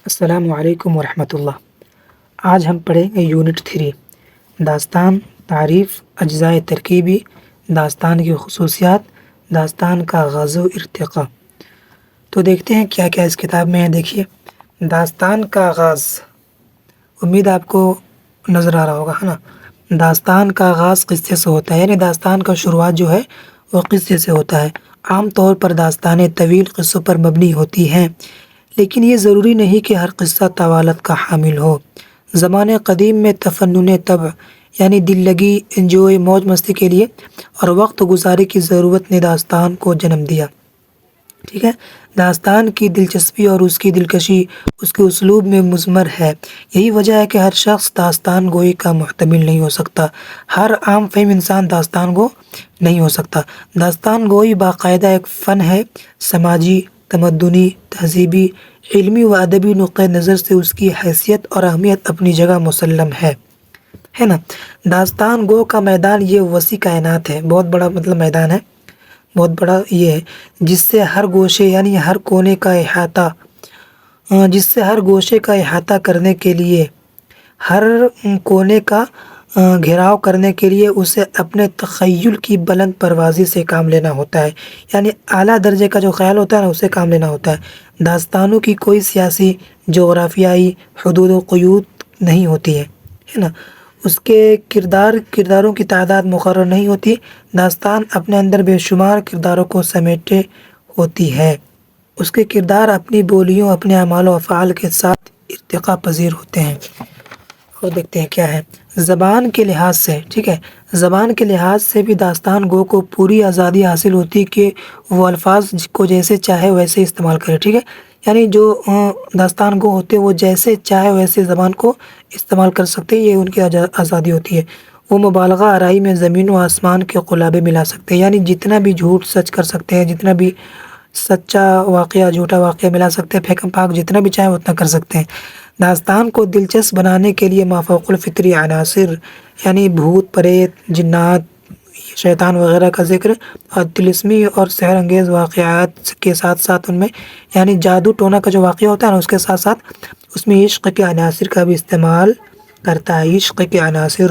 السلام علیکم ورحمۃ اللہ۔ آج ہم پڑھیں گے یونٹ 3 داستان، تعریف، اجزائے ترکیبی، داستان کی خصوصیات، داستان کا آغاز و ارتقاء۔ تو دیکھتے ہیں کیا کیا اس کتاب میں ہے۔ دیکھیے، داستان کا آغاز، امید آپ کو نظر آ رہا ہوگا، ہے نا۔ داستان کا آغاز قصے سے ہوتا ہے، یعنی داستان کا شروعات جو ہے وہ قصے سے ہوتا ہے۔ عام طور پر داستانیں طویل قصوں پر مبنی ہوتی ہیں، لیکن یہ ضروری نہیں کہ ہر قصہ طوالت کا حامل ہو۔ زمانے قدیم میں تفنن طبع یعنی دل لگی، انجوائے، موج مستی کے لیے اور وقت گزاری کی ضرورت نے داستان کو جنم دیا۔ ٹھیک ہے، داستان کی دلچسپی اور اس کی دلکشی اس کے اسلوب میں مضمر ہے۔ یہی وجہ ہے کہ ہر شخص داستان گوئی کا محتمل نہیں ہو سکتا، ہر عام فہم انسان داستان گو نہیں ہو سکتا۔ داستان گوئی باقاعدہ ایک فن ہے، سماجی، تمدنی، تہذیبی، علمی و ادبی نقطۂ نظر سے اس کی حیثیت اور اہمیت اپنی جگہ مسلم ہے نا۔ داستان گو کا میدان یہ وسیع کائنات ہے، بہت بڑا میدان ہے، بہت بڑا یہ ہے، جس سے ہر گوشے یعنی ہر کونے کا احاطہ کرنے کے لیے، ہر کونے کا گھیراؤ کرنے کے لیے اسے اپنے تخیل کی بلند پروازی سے کام لینا ہوتا ہے، یعنی اعلیٰ درجے کا جو خیال ہوتا ہے نا، اسے کام لینا ہوتا ہے۔ داستانوں کی کوئی سیاسی، جغرافیائی حدود و قیود نہیں ہوتی ہے نا۔ اس کے کرداروں کی تعداد مقرر نہیں ہوتی۔ داستان اپنے اندر بے شمار کرداروں کو سمیٹے ہوتی ہے۔ اس کے کردار اپنی بولیوں، اپنے اعمال و افعال کے ساتھ ارتقاء پذیر ہوتے ہیں۔ اور دیکھتے ہیں کیا ہے زبان کے لحاظ سے۔ ٹھیک ہے، زبان کے لحاظ سے بھی داستان گو کو پوری آزادی حاصل ہوتی کہ وہ الفاظ کو جیسے چاہے ویسے استعمال کرے۔ ٹھیک ہے، یعنی جو داستان گو ہوتے وہ جیسے چاہے ویسے زبان کو استعمال کر سکتے، یہ ان کی آزادی ہوتی ہے۔ وہ مبالغہ آرائی میں زمین و آسمان کے قلابے ملا سکتے ہیں، یعنی جتنا بھی جھوٹ سچ کر سکتے ہیں، جتنا بھی سچا واقعہ جھوٹا واقعہ ملا سکتے ہیں، پھیکم پھاک جتنا بھی چاہے اتنا کر سکتے ہیں۔ داستان کو دلچسپ بنانے کے لیے مافوق الفطری عناصر یعنی بھوت، پریت، جنات، شیطان وغیرہ کا ذکر اور طلسمی اور سحر انگیز واقعات کے ساتھ ساتھ ان میں یعنی جادو ٹونا کا جو واقعہ ہوتا ہے نا، اس کے ساتھ ساتھ اس میں عشق کے عناصر کا بھی استعمال کرتا ہے۔ عشق کے عناصر،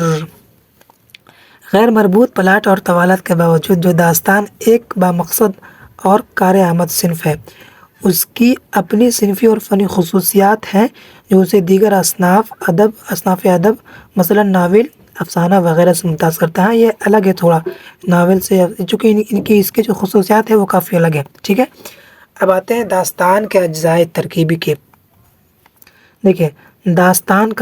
غیر مربوط پلاٹ اور طوالت کے باوجود جو داستان ایک بامقصد اور کارآمد صنف ہے، اس کی اپنی صنفی اور فنی خصوصیات ہیں جو اسے دیگر اصناف ادب مثلا ناول، افسانہ وغیرہ سے ممتاز کرتا ہے۔ یہ الگ ہے تھوڑا ناول سے، چونکہ ان کی اس کے جو خصوصیات ہیں وہ کافی الگ ہیں۔ ٹھیک ہے، اب آتے ہیں داستان کے اجزائے ترکیبی کے۔ دیکھیں، داستان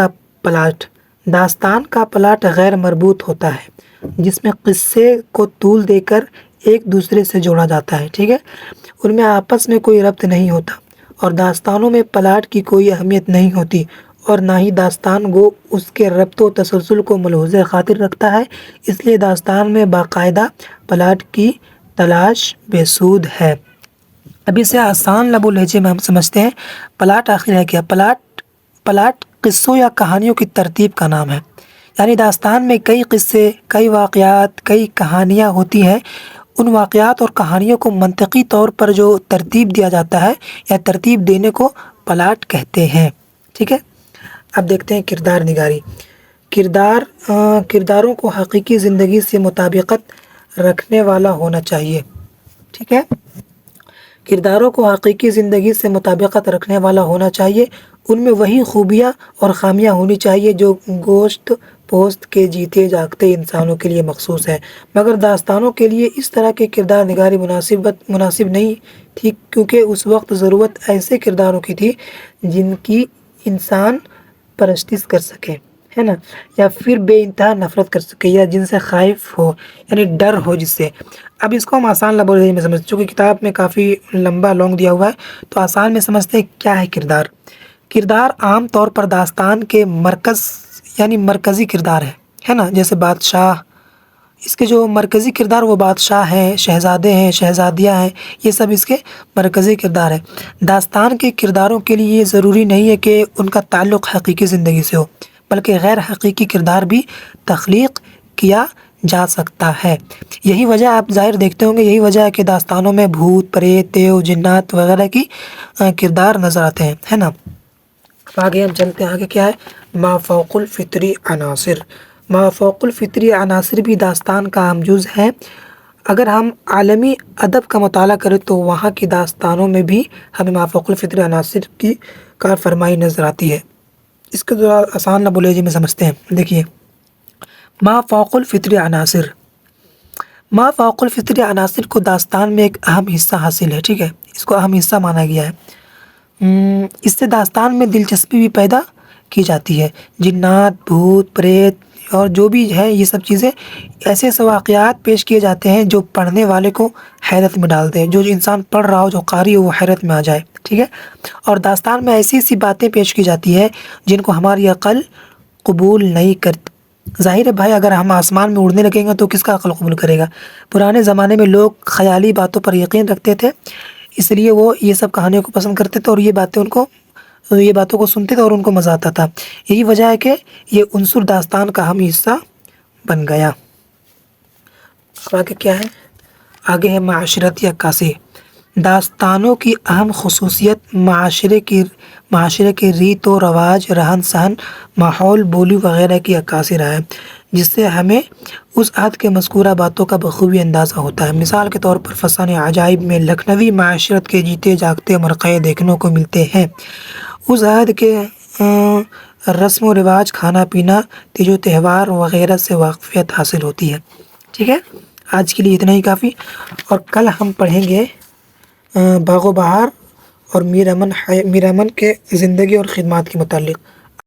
کا پلاٹ غیر مربوط ہوتا ہے، جس میں قصے کو طول دے کر ایک دوسرے سے جوڑا جاتا ہے۔ ٹھیک ہے، ان میں آپس میں کوئی ربط نہیں ہوتا، اور داستانوں میں پلاٹ کی کوئی اہمیت نہیں ہوتی، اور نہ ہی داستان گو اس کے ربط و تسلسل کو ملحوظ خاطر رکھتا ہے۔ اس لیے داستان میں باقاعدہ پلاٹ کی تلاش بے سود ہے۔ اب اسے آسان لب و لہجے میں ہم سمجھتے ہیں۔ پلاٹ آخر ہے کیا؟ پلاٹ قصوں یا کہانیوں کی ترتیب کا نام ہے، یعنی داستان میں کئی قصے، کئی واقعات، کئی کہانیاں ہوتی ہیں۔ ان واقعات اور کہانیوں کو منطقی طور پر جو ترتیب دیا جاتا ہے یا ترتیب دینے کو پلاٹ کہتے ہیں۔ ٹھیک ہے، اب دیکھتے ہیں کردار نگاری۔ کرداروں کو حقیقی زندگی سے مطابقت رکھنے والا ہونا چاہیے۔ ٹھیک ہے، کرداروں کو حقیقی زندگی سے مطابقت رکھنے والا ہونا چاہیے۔ ان میں وہی خوبیاں اور خامیاں ہونی چاہیے جو گوشت پوست کے جیتے جاگتے انسانوں کے لیے مخصوص ہے، مگر داستانوں کے لیے اس طرح کی کردار نگاری مناسب نہیں تھی، کیونکہ اس وقت ضرورت ایسے کرداروں کی تھی جن کی انسان پرستش کر سکے، ہے نا، یا پھر بے انتہا نفرت کر سکے، یا جن سے خائف ہو، یعنی ڈر ہو جس سے۔ اب اس کو ہم آسان لب و لہجے میں سمجھتے، چونکہ کتاب میں کافی لانگ دیا ہوا ہے تو آسان میں سمجھتے ہیں کیا ہے کردار۔ کردار عام طور پر داستان کے مرکزی کردار ہے نا، جیسے بادشاہ، اس کے جو مرکزی کردار وہ بادشاہ ہیں، شہزادے ہیں، شہزادیاں ہیں، یہ سب اس کے مرکزی کردار ہیں۔ داستان کے کرداروں کے لیے یہ ضروری نہیں ہے کہ ان کا تعلق حقیقی زندگی سے ہو، بلکہ غیر حقیقی کردار بھی تخلیق کیا جا سکتا ہے۔ یہی وجہ آپ ظاہر دیکھتے ہوں گے، یہی وجہ ہے کہ داستانوں میں بھوت، پریت، دیو، جنات وغیرہ کی کردار نظر آتے ہیں، ہے نا۔ آگے ہم چلتے ہیں، آگے کیا ہے؟ ما فوق الفطری عناصر۔ ما فوق الفطری عناصر بھی داستان کا اہم جز ہے۔ اگر ہم عالمی ادب کا مطالعہ کریں تو وہاں کی داستانوں میں بھی ہمیں ما فوق الفطری عناصر کی کار فرمائی نظر آتی ہے۔ اس کو ذرا آسان لبو میں سمجھتے ہیں۔ دیکھیے، ما فوق الفطری عناصر، ما فوق الفطری عناصر کو داستان میں ایک اہم حصہ حاصل ہے، ٹھیک ہے، اس کو اہم حصہ مانا گیا ہے۔ اس سے داستان میں دلچسپی بھی پیدا کی جاتی ہے۔ جنات، بھوت، پریت اور جو بھی ہے، یہ سب چیزیں ایسے ایسے واقعات پیش کیے جاتے ہیں جو پڑھنے والے کو حیرت میں ڈالتے ہیں، جو انسان پڑھ رہا ہو، جو قاری ہو، وہ حیرت میں آ جائے، ٹھیک ہے۔ اور داستان میں ایسی ایسی باتیں پیش کی جاتی ہے جن کو ہماری عقل قبول نہیں کرتی۔ ظاہر ہے بھائی، اگر ہم آسمان میں اڑنے لگیں گے تو کس کا عقل قبول کرے گا؟ پرانے زمانے میں لوگ خیالی باتوں پر یقین رکھتے تھے، اس لیے وہ یہ سب کہانیوں کو پسند کرتے تھے، اور یہ باتوں کو سنتے تھے اور ان کو مزہ آتا تھا۔ یہی وجہ ہے کہ یہ عنصر داستان کا اہم حصہ بن گیا۔ اب آگے کیا ہے؟ آگے ہے معاشرتی عکاسی۔ داستانوں کی اہم خصوصیت معاشرے کے ریت و رواج، رہن سہن، ماحول، بولی وغیرہ کی عکاسی رہا ہے، جس سے ہمیں اس عہد کے مذکورہ باتوں کا بخوبی اندازہ ہوتا ہے۔ مثال کے طور پر فسانہ عجائب میں لکھنوی معاشرت کے جیتے جاگتے مرقع دیکھنے کو ملتے ہیں۔ اس عہد کے رسم و رواج، کھانا پینا، تیج و تہوار وغیرہ سے واقفیت حاصل ہوتی ہے، ٹھیک ہے۔ آج کے لیے اتنا ہی کافی، اور کل ہم پڑھیں گے باغ و بہار اور میر امن کے زندگی اور خدمات کے متعلق۔